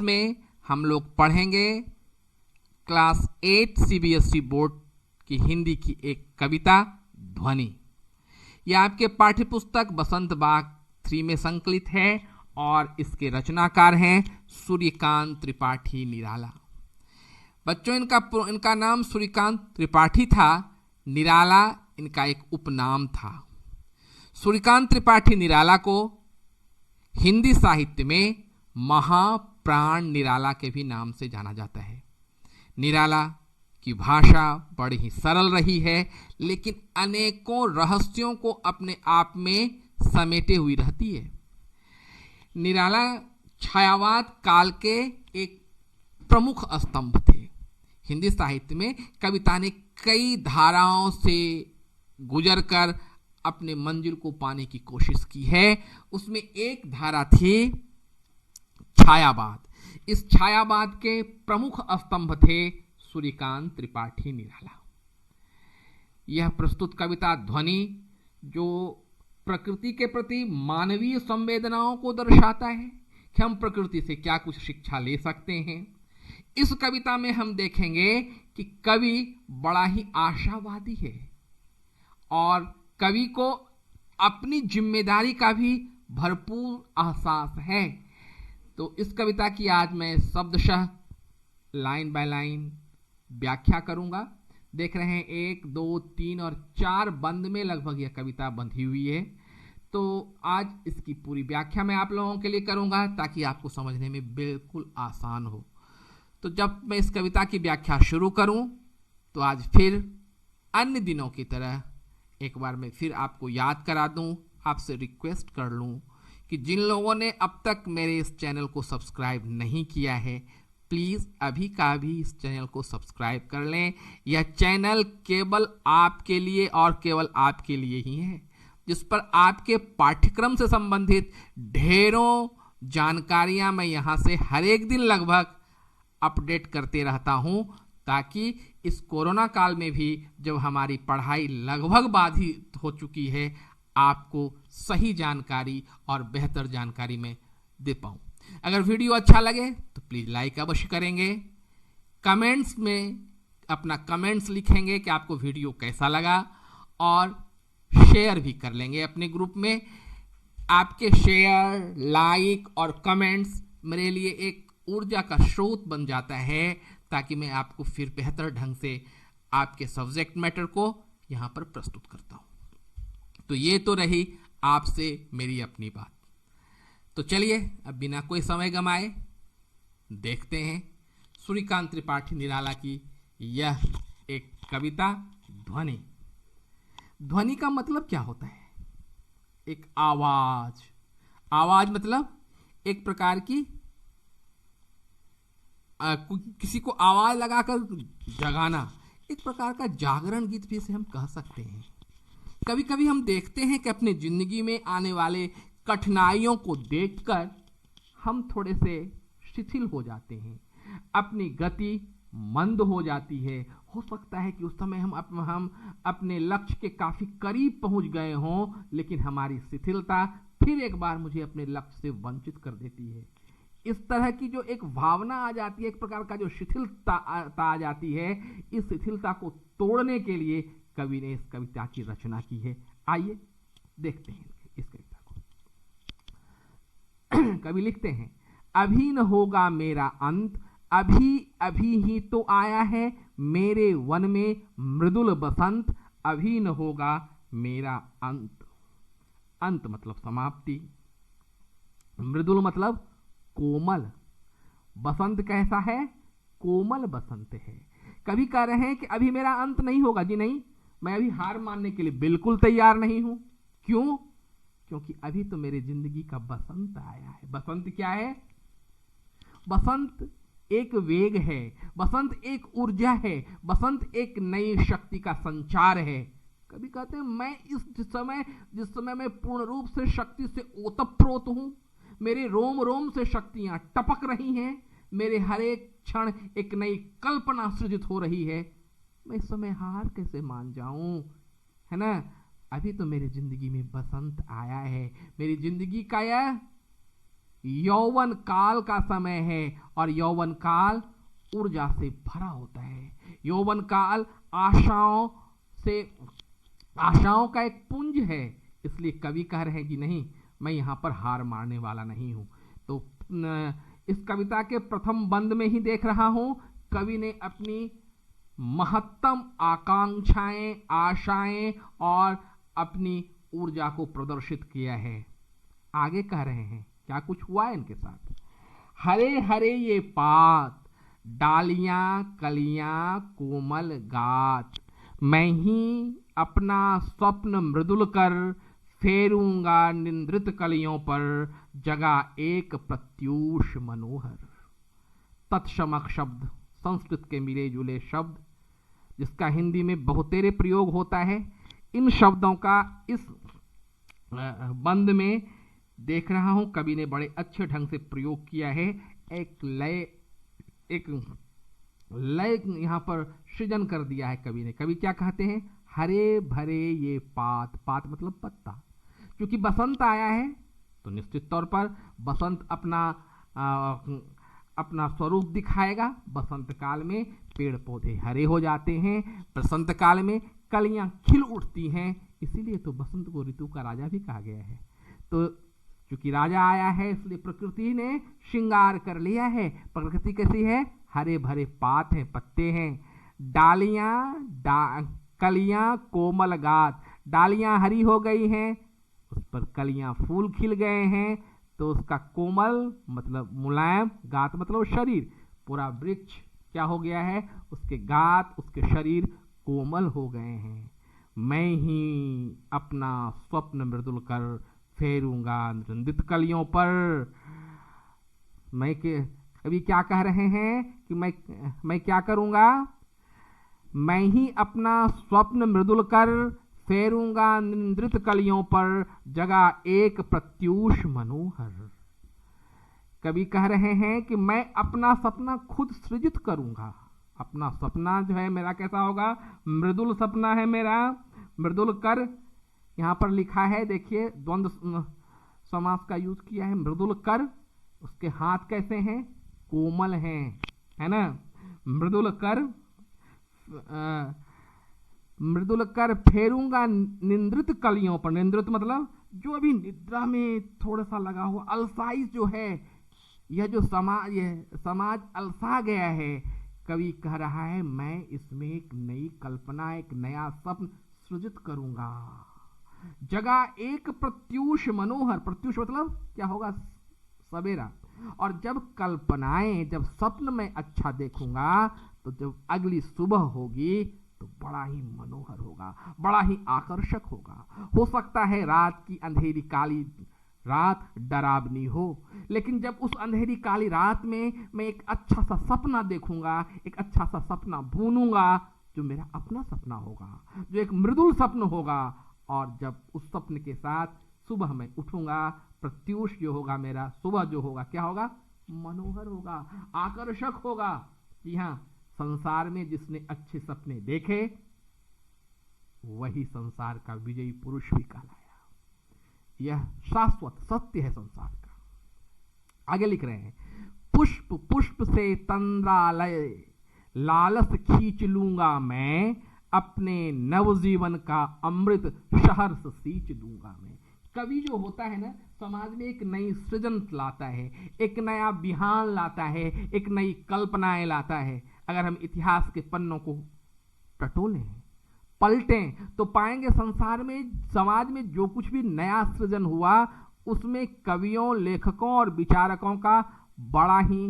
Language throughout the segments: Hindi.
में हम लोग पढ़ेंगे क्लास 8 सीबीएसई बोर्ड की हिंदी की एक कविता ध्वनि। यह आपके पाठ्यपुस्तक बसंत बाग 3 में संकलित है और इसके रचनाकार हैं सूर्यकांत त्रिपाठी निराला। बच्चों, इनका नाम सूर्यकांत त्रिपाठी था। निराला इनका एक उपनाम था। सूर्यकांत त्रिपाठी निराला को हिंदी साहित्य में महाप्राण निराला के भी नाम से जाना जाता है। निराला की भाषा बड़ी ही सरल रही है, लेकिन अनेकों रहस्यों को अपने आप में समेटे हुई रहती है। निराला छायावाद काल के एक प्रमुख स्तंभ थे। हिंदी साहित्य में कविता ने कई धाराओं से गुजरकर अपने मंजिल को पाने की कोशिश की है। उसमें एक धारा थी छायावाद। इस छायावाद के प्रमुख स्तंभ थे सूर्यकांत त्रिपाठी निराला। यह प्रस्तुत कविता ध्वनि जो प्रकृति के प्रति मानवीय संवेदनाओं को दर्शाता है कि हम प्रकृति से क्या कुछ शिक्षा ले सकते हैं। इस कविता में हम देखेंगे कि कवि बड़ा ही आशावादी है और कवि को अपनी जिम्मेदारी का भी भरपूर एहसास है। तो इस कविता की आज मैं शब्दशः लाइन बाय लाइन व्याख्या करूंगा। देख रहे हैं 1, 2, 3 और 4 बंद में लगभग यह कविता बंधी हुई है। तो आज इसकी पूरी व्याख्या मैं आप लोगों के लिए करूंगा ताकि आपको समझने में बिल्कुल आसान हो। तो जब मैं इस कविता की व्याख्या शुरू करूं तो आज फिर अन्य दिनों की तरह एक बार मैं फिर आपको याद करा दूं, आपसे रिक्वेस्ट कर लूं कि जिन लोगों ने अब तक मेरे इस चैनल को सब्सक्राइब नहीं किया है, प्लीज़ अभी का भी इस चैनल को सब्सक्राइब कर लें। यह चैनल केवल आपके लिए और केवल आपके लिए ही है, जिस पर आपके पाठ्यक्रम से संबंधित ढेरों जानकारियां मैं यहाँ से हर एक दिन लगभग अपडेट करते रहता हूँ, ताकि इस कोरोना काल में भी जब हमारी पढ़ाई लगभग बाधित हो चुकी है, आपको सही जानकारी और बेहतर जानकारी मैं दे पाऊँ। अगर वीडियो अच्छा लगे तो प्लीज़ लाइक अवश्य करेंगे। कमेंट्स में अपना कमेंट्स लिखेंगे कि आपको वीडियो कैसा लगा और शेयर भी कर लेंगे अपने ग्रुप में। आपके शेयर, लाइक और कमेंट्स मेरे लिए एक ऊर्जा का स्रोत बन जाता है, ताकि मैं आपको फिर बेहतर ढंग से आपके सब्जेक्ट मैटर को यहाँ पर प्रस्तुत करता हूँ। तो ये तो रही आपसे मेरी अपनी बात। तो चलिए अब बिना कोई समय गंवाए देखते हैं सूर्यकांत त्रिपाठी निराला की यह एक कविता ध्वनि। ध्वनि का मतलब क्या होता है? एक आवाज। आवाज मतलब एक प्रकार की किसी को आवाज लगाकर जगाना, एक प्रकार का जागरण गीत भी इसे हम कह सकते हैं। कभी कभी हम देखते हैं कि अपनी जिंदगी में आने वाले कठिनाइयों को देखकर हम थोड़े से शिथिल हो जाते हैं, अपनी गति मंद हो जाती है। हो सकता है कि उस समय हम अपने लक्ष्य के काफी करीब पहुंच गए हों, लेकिन हमारी शिथिलता फिर एक बार मुझे अपने लक्ष्य से वंचित कर देती है। इस तरह की जो एक भावना आ जाती है, एक प्रकार का जो शिथिलता आ जाती है, इस शिथिलता को तोड़ने के लिए कवि ने इस कविता की रचना की है। आइए देखते हैं इस कविता को। कवि लिखते हैं, अभी न होगा मेरा अंत, अभी अभी ही तो आया है मेरे वन में मृदुल बसंत, अभी न होगा मेरा अंत। अंत मतलब समाप्ति, मृदुल मतलब कोमल, बसंत कैसा है? कोमल बसंत है। कभी कह रहे हैं कि अभी मेरा अंत नहीं होगा। जी नहीं, मैं अभी हार मानने के लिए बिल्कुल तैयार नहीं हूं। क्यों? क्योंकि अभी तो मेरे जिंदगी का बसंत आया है। बसंत क्या है? बसंत एक वेग है, बसंत एक ऊर्जा है, बसंत एक नई शक्ति का संचार है। कभी कहते हैं मैं जिस समय मैं पूर्ण रूप से शक्ति से ओतप्रोत हूं, मेरे रोम रोम से शक्तियां टपक रही हैं, मेरे हर एक क्षण एक नई कल्पना सृजित हो रही है, मैं इस समय हार कैसे मान जाऊं? है ना? अभी तो मेरी जिंदगी में बसंत आया है। मेरी जिंदगी का यौवन काल का समय है और यौवन काल ऊर्जा से भरा होता है। यौवन काल आशाओं का एक पुंज है। इसलिए कवि कह रहे हैं कि नहीं, मैं यहां पर हार मारने वाला नहीं हूं। तो इस कविता के प्रथम बंद में ही देख रहा हूं, कवि ने अपनी महत्तम आकांक्षाएं, आशाएं और अपनी ऊर्जा को प्रदर्शित किया है। आगे कह रहे हैं क्या कुछ हुआ इनके साथ। हरे हरे ये पात, डालियां कलियां कोमल गात, मैं ही अपना स्वप्न मृदुल कर, फेरूंगा निंद्रित कलियों पर, जगह एक प्रत्यूष मनोहर। तत्समक शब्द संस्कृत के मिले जुले शब्द, जिसका हिंदी में बहुतेरे प्रयोग होता है। इन शब्दों का इस बंद में देख रहा हूं कवि ने बड़े अच्छे ढंग से प्रयोग किया है। एक लय यहां पर सृजन कर दिया है कवि ने। कवि क्या कहते हैं, हरे भरे ये पात, पात मतलब पत्ता। क्योंकि बसंत आया है तो निश्चित तौर पर बसंत अपना स्वरूप दिखाएगा। बसंत काल में पेड़ पौधे हरे हो जाते हैं, बसंत काल में कलियां खिल उठती हैं, इसीलिए तो बसंत को ऋतु का राजा भी कहा गया है। तो चूंकि राजा आया है इसलिए प्रकृति ने श्रृंगार कर लिया है। प्रकृति कैसी है, हरे भरे पात हैं, पत्ते हैं, डालियां कलियां कोमल गात, डालियां हरी हो गई हैं, उस पर कलियां फूल खिल गए हैं, तो उसका कोमल मतलब मुलायम, गात मतलब शरीर, पूरा वृक्ष क्या हो गया है, उसके गात उसके शरीर कोमल हो गए हैं। मैं ही अपना स्वप्न मृदुल कर, फेरूंगा निंदित कलियों पर। मैं के अभी क्या कह रहे हैं कि मैं क्या करूंगा, मैं ही अपना स्वप्न मृदुल कर, फेरूंगा निंद्रित कलियों पर, जगह एक प्रत्यूष मनोहर। कवि कह रहे हैं कि मैं अपना सपना खुद सृजित करूंगा। अपना सपना जो है मेरा कैसा होगा, मृदुल सपना है मेरा। मृदुल कर यहां पर लिखा है, देखिए द्वंद्व समास का यूज किया है। मृदुल कर, उसके हाथ कैसे हैं, कोमल हैं, है ना। मृदुल कर फेरूंगा निंद्रित कलियों पर। निंद्रित मतलब जो अभी निद्रा में थोड़ा सा लगा हुआ अलसाई जो है, यह जो समाज अलसा गया है, कवि कह रहा है मैं इसमें एक नई कल्पना, एक नया स्वप्न सृजित करूंगा। जगह एक प्रत्यूष मनोहर, प्रत्यूष मतलब क्या होगा, सवेरा। और जब कल्पनाएं, जब स्वप्न में अच्छा देखूंगा, तो जब अगली सुबह होगी तो बड़ा ही मनोहर होगा, बड़ा ही आकर्षक होगा। हो सकता है रात की अंधेरी काली रात डरावनी हो, लेकिन जब उस अंधेरी काली रात में मैं एक अच्छा सा सपना देखूंगा, एक अच्छा सा सपना बुनूंगा, जो मेरा अपना सपना होगा, जो एक मृदुल सपन होगा, और जब उस सपने के साथ सुबह में उठूंगा, प्रत्यूष जो होगा मेरा, सुबह जो होगा क्या होगा, मनोहर होगा, आकर्षक होगा। यहाँ संसार में जिसने अच्छे सपने देखे वही संसार का विजयी पुरुष भी कहलाया। यह शाश्वत सत्य है संसार का। आगे लिख रहे हैं, पुष्प पुष्प से तंद्रालय, लालस खींच लूंगा मैं, अपने नवजीवन का अमृत सहर्ष सींच दूंगा मैं। कवि जो होता है ना, समाज में एक नई सृजन लाता है, एक नया बिहान लाता है, एक नई कल्पनाएं लाता है। अगर हम इतिहास के पन्नों को टटोलें, पलटें, तो पाएंगे संसार में, समाज में जो कुछ भी नया सृजन हुआ, उसमें कवियों, लेखकों और विचारकों का बड़ा ही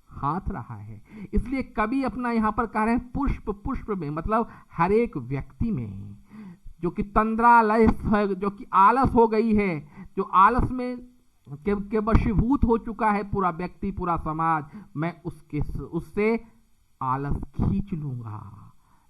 हाथ रहा है। इसलिए कवि अपना यहां पर कह रहे हैं पुष्प पुष्प में, मतलब हर एक व्यक्ति में जो कि तंद्रालय, जो कि आलस हो गई है, जो आलस में के वशीभूत हो चुका है पूरा व्यक्ति, पूरा समाज, मैं उससे आलस खींच लूंगा,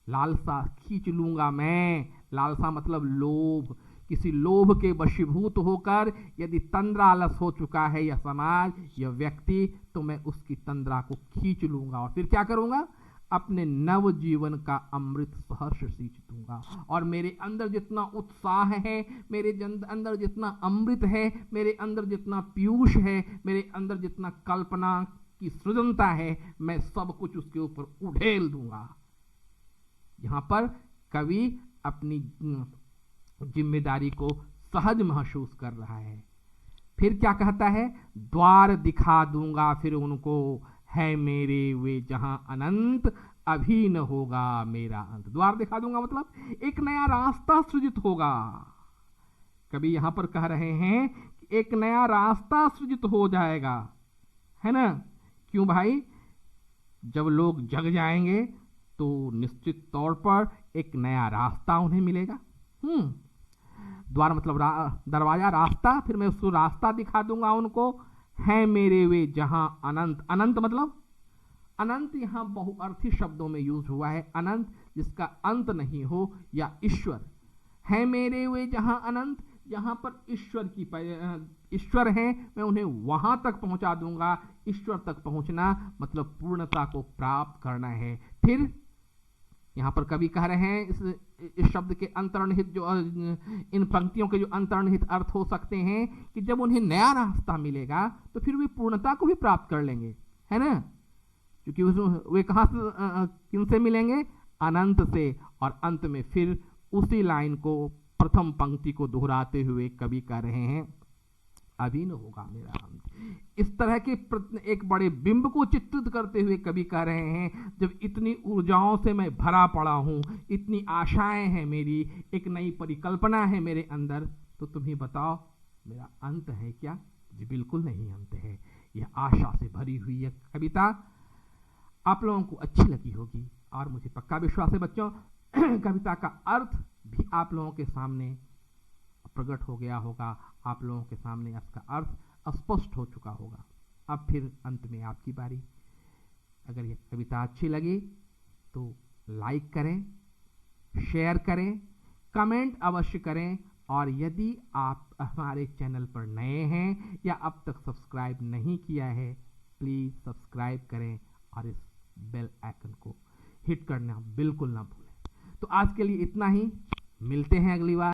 लालसा खींच लूंगा मैं। लालसा मतलब लोभ। किसी लोभ के वशीभूत होकर यदि तंद्रालस हो चुका है यह समाज, यह व्यक्ति, तो मैं उसकी तंद्रा को खींच लूंगा और फिर क्या करूंगा, अपने नव जीवन का अमृत सहर्ष सींच दूंगा। और मेरे अंदर जितना उत्साह है, मेरे अंदर जितना अमृत है, मेरे अंदर जितना पीयूष है, मेरे अंदर जितना कल्पना की सृजनता है, मैं सब कुछ उसके ऊपर उड़ेल दूंगा। यहां पर कवि अपनी जिम्मेदारी को सहज महसूस कर रहा है। फिर क्या कहता है, द्वार दिखा दूंगा फिर उनको, है मेरे वे जहां अनंत, अभी न होगा मेरा अंत। द्वार दिखा दूंगा मतलब एक नया रास्ता सृजित होगा। कभी यहां पर कह रहे हैं कि एक नया रास्ता सृजित हो जाएगा, है ना। क्यों भाई, जब लोग जग जाएंगे तो निश्चित तौर पर एक नया रास्ता उन्हें मिलेगा। द्वार मतलब दरवाजा, रास्ता, फिर मैं उसको रास्ता दिखा दूंगा उनको, है मेरे वे जहां अनंत। अनंत मतलब, अनंत यहां बहुअर्थी शब्दों में यूज हुआ है। अनंत जिसका अंत नहीं हो, या ईश्वर। है मेरे वे जहां अनंत, जहां पर ईश्वर हैं, मैं उन्हें वहां तक पहुंचा दूंगा। ईश्वर तक पहुंचना मतलब पूर्णता को प्राप्त करना है। फिर यहां पर कवि कह रहे हैं, इस शब्द के अंतर्निहित जो, इन पंक्तियों के जो अंतर्निहित अर्थ हो सकते हैं कि जब उन्हें नया रास्ता मिलेगा तो फिर वे पूर्णता को भी प्राप्त कर लेंगे, है ना। क्योंकि वे कहां से, किनसे मिलेंगे, अनंत से। और अंत में फिर उसी लाइन को, प्रथम पंक्ति को दोहराते हुए कवि कह रहे हैं, अभी न होगा मेरा अंत। इस तरह के एक बड़े बिंब को चित्रित करते हुए कवि कह रहे हैं, जब इतनी ऊर्जाओं से मैं भरा पड़ा हूं, इतनी आशाएं हैं मेरी, एक नई परिकल्पना है मेरे अंदर, तो तुम ही बताओ मेरा अंत है क्या। जी बिल्कुल नहीं अंत है। यह आशा से भरी हुई यह कविता आप लोगों को अच्छी लगी होगी, और मुझे पक्का विश्वास है बच्चों कविता का अर्थ भी आप लोगों के सामने प्रकट हो गया होगा, आप लोगों के सामने इसका अर्थ स्पष्ट हो चुका होगा। अब फिर अंत में आपकी बारी। अगर यह कविता अच्छी लगी तो लाइक करें, शेयर करें, कमेंट अवश्य करें, और यदि आप हमारे चैनल पर नए हैं या अब तक सब्सक्राइब नहीं किया है, प्लीज सब्सक्राइब करें और इस बेल आइकन को हिट करना बिल्कुल ना भूलें। तो आज के लिए इतना ही, मिलते हैं अगली बार।